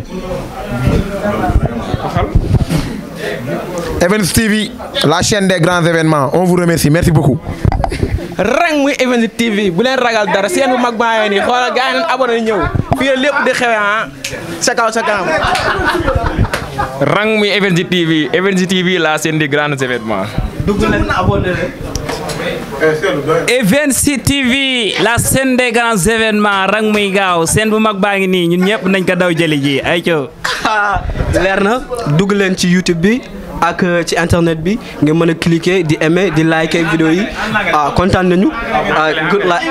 Events TV la chaîne des grands événements on vous remercie merci beaucoup rang muy Events TV bu leen ragal dara seen bu mag baa ngi nii xoolal gars yi nañ abonné ñëw fii lépp di xewe sa kaw sa kanam rang muy Events TV la scène des grands événements dugg leen abonné Events TV la scène des grands événements rang muy gaaw seen bu mag baa ngi nii ñun ñëpp nañ ko daw jëli ji ay coow leer na dugg leen ci YouTube bi ak ci internet bi nga mën a cliquer di aimer di liker vidéo yi kontaan nañu good luck